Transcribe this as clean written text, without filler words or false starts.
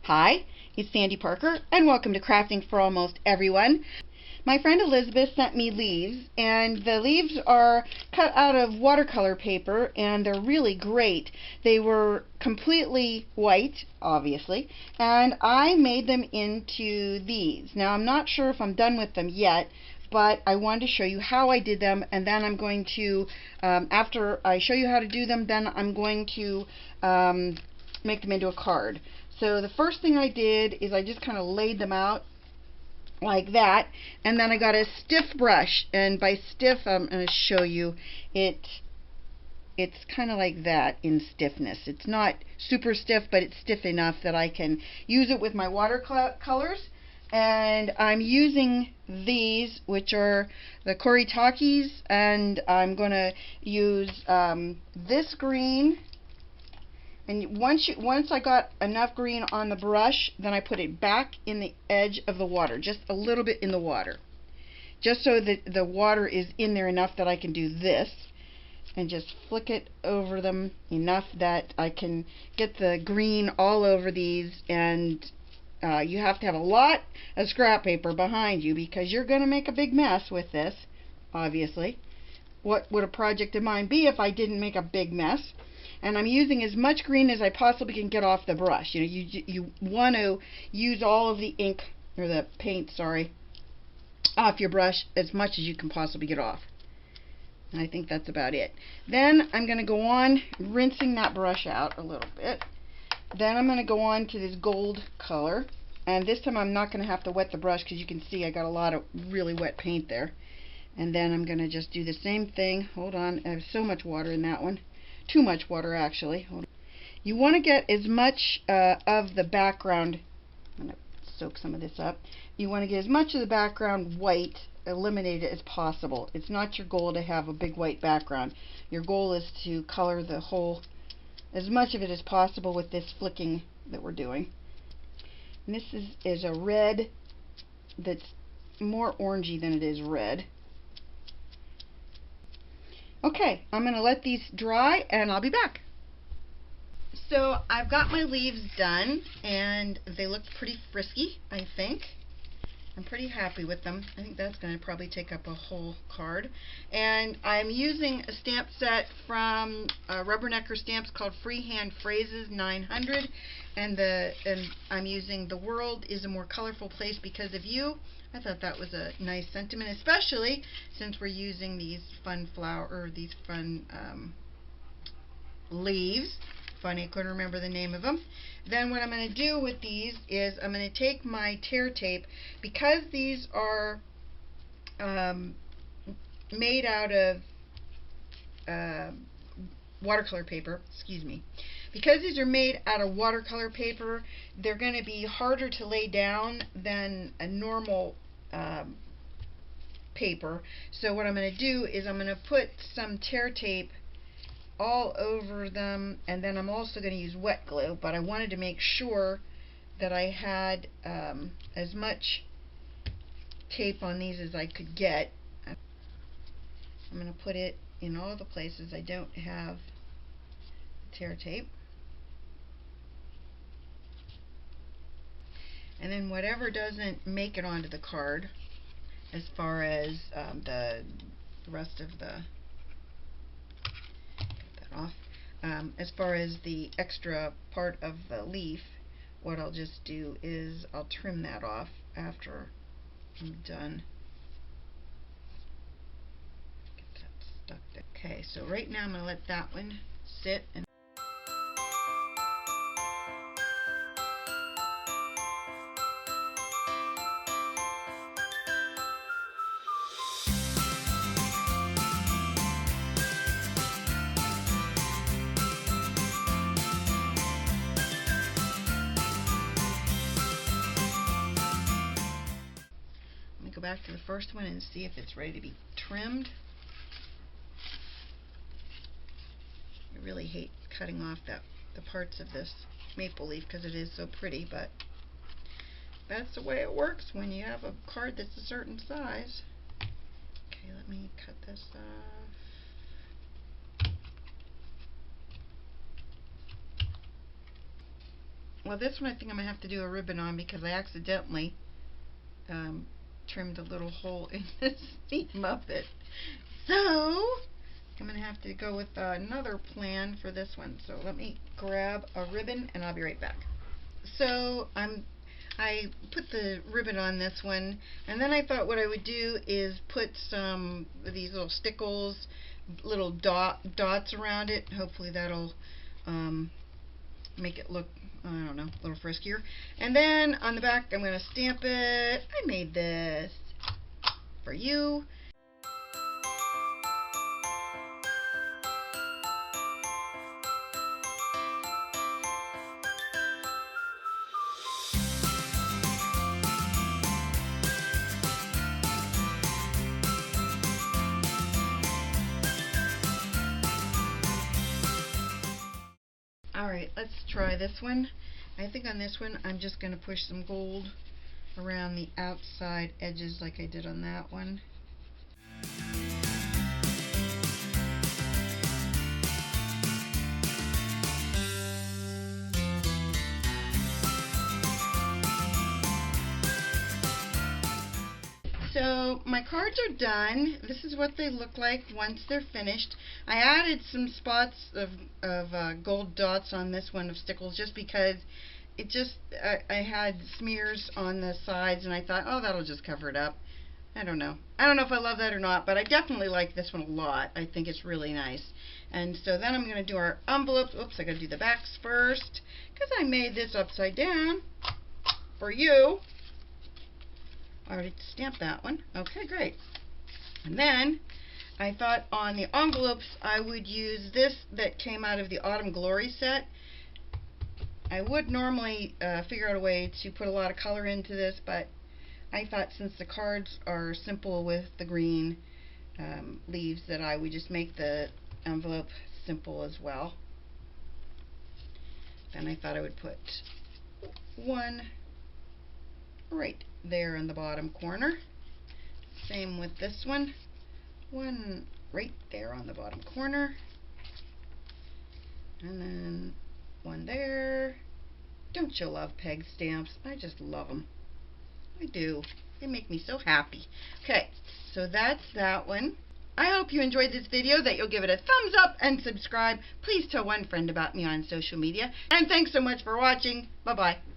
Hi, it's Sandy Parker, and welcome to Crafting for Almost Everyone. My friend Elizabeth sent me leaves, and the leaves are cut out of watercolor paper, and they're really great. They were completely white, obviously, and I made them into these. Now, I'm not sure if I'm done with them yet, but I wanted to show you how I did them, and then I'm going to, after I show you how to do them, then I'm going to make them into a card. So the first thing I did is I just kind of laid them out like that, and then I got a stiff brush, and by stiff I'm going to show you it's kind of like that in stiffness. It's not super stiff, but it's stiff enough that I can use it with my watercolors. And I'm using these, which are the Koritakis, and I'm going to use this green. And once I got enough green on the brush, then I put it back in the edge of the water, just a little bit in the water, just so that the water is in there enough that I can do this and just flick it over them enough that I can get the green all over these. And you have to have a lot of scrap paper behind you because you're going to make a big mess with this, obviously. What would a project of mine be if I didn't make a big mess? And I'm using as much green as I possibly can get off the brush. You know, you want to use all of the ink, or the paint, sorry, off your brush as much as you can possibly get off. And I think that's about it. Then I'm going to go on rinsing that brush out a little bit. Then I'm going to go on to this gold color. And this time I'm not going to have to wet the brush because you can see I got a lot of really wet paint there. And then I'm going to just do the same thing. Hold on, I have so much water in that one. Too much water, actually. Hold on. You want to get as much of the background, I'm going to soak some of this up. You want to get as much of the background white, eliminated as possible. It's not your goal to have a big white background. Your goal is to color the whole, as much of it as possible with this flicking that we're doing. And this is a red that's more orangey than it is red. Okay, I'm going to let these dry and I'll be back. So I've got my leaves done and they look pretty frisky, I think. I'm pretty happy with them. I think that's going to probably take up a whole card. And I'm using a stamp set from Rubbernecker Stamps called Freehand Phrases 900. And I'm using "The world is a more colorful place because of you." I thought that was a nice sentiment, especially since we're using these fun leaves. Funny, I couldn't remember the name of them. Then what I'm going to do with these is I'm going to take my tear tape, because these are made out of watercolor paper, because these are made out of watercolor paper, they're going to be harder to lay down than a normal paper. So what I'm going to do is I'm going to put some tear tape all over them, and then I'm also going to use wet glue, but I wanted to make sure that I had as much tape on these as I could get. I'm going to put it in all the places I don't have tear tape. And then whatever doesn't make it onto the card, as far as the rest of the, get that off, as far as the extra part of the leaf, what I'll just do is I'll trim that off after I'm done. Get that stuck there. Okay, so right now I'm going to let that one sit. And go back to the first one and see if it's ready to be trimmed. I really hate cutting off the parts of this maple leaf because it is so pretty, but that's the way it works when you have a card that's a certain size. Okay, let me cut this off. Well, this one I think I'm going to have to do a ribbon on because I accidentally trimmed a little hole in the seam of it. So I'm going to have to go with another plan for this one. So let me grab a ribbon and I'll be right back. So I put the ribbon on this one, and then I thought what I would do is put some of these little stickles, little dots around it. Hopefully that'll make it look, I don't know, a little friskier. And then on the back I'm going to stamp it. I made this for you. Alright, let's try this one. I think on this one I'm just going to push some gold around the outside edges like I did on that one. So my cards are done. This is what they look like once they're finished. I added some spots of gold dots on this one of stickles just because it just I had smears on the sides and I thought, oh, that'll just cover it up. I don't know if I love that or not, but I definitely like this one a lot. I think it's really nice. And so then I'm going to do our envelopes. Oops, I got to do the backs first because I made this upside down for you. I already stamped that one. Okay, great. And then I thought on the envelopes I would use this that came out of the Autumn Glory set. I would normally figure out a way to put a lot of color into this, but I thought since the cards are simple with the green leaves that I would just make the envelope simple as well. Then I thought I would put one right there in the bottom corner. Same with this one. One right there on the bottom corner. And then one there. Don't you love peg stamps? I just love them. I do. They make me so happy. Okay, so that's that one. I hope you enjoyed this video, that you'll give it a thumbs up and subscribe. Please tell one friend about me on social media. And thanks so much for watching. Bye-bye.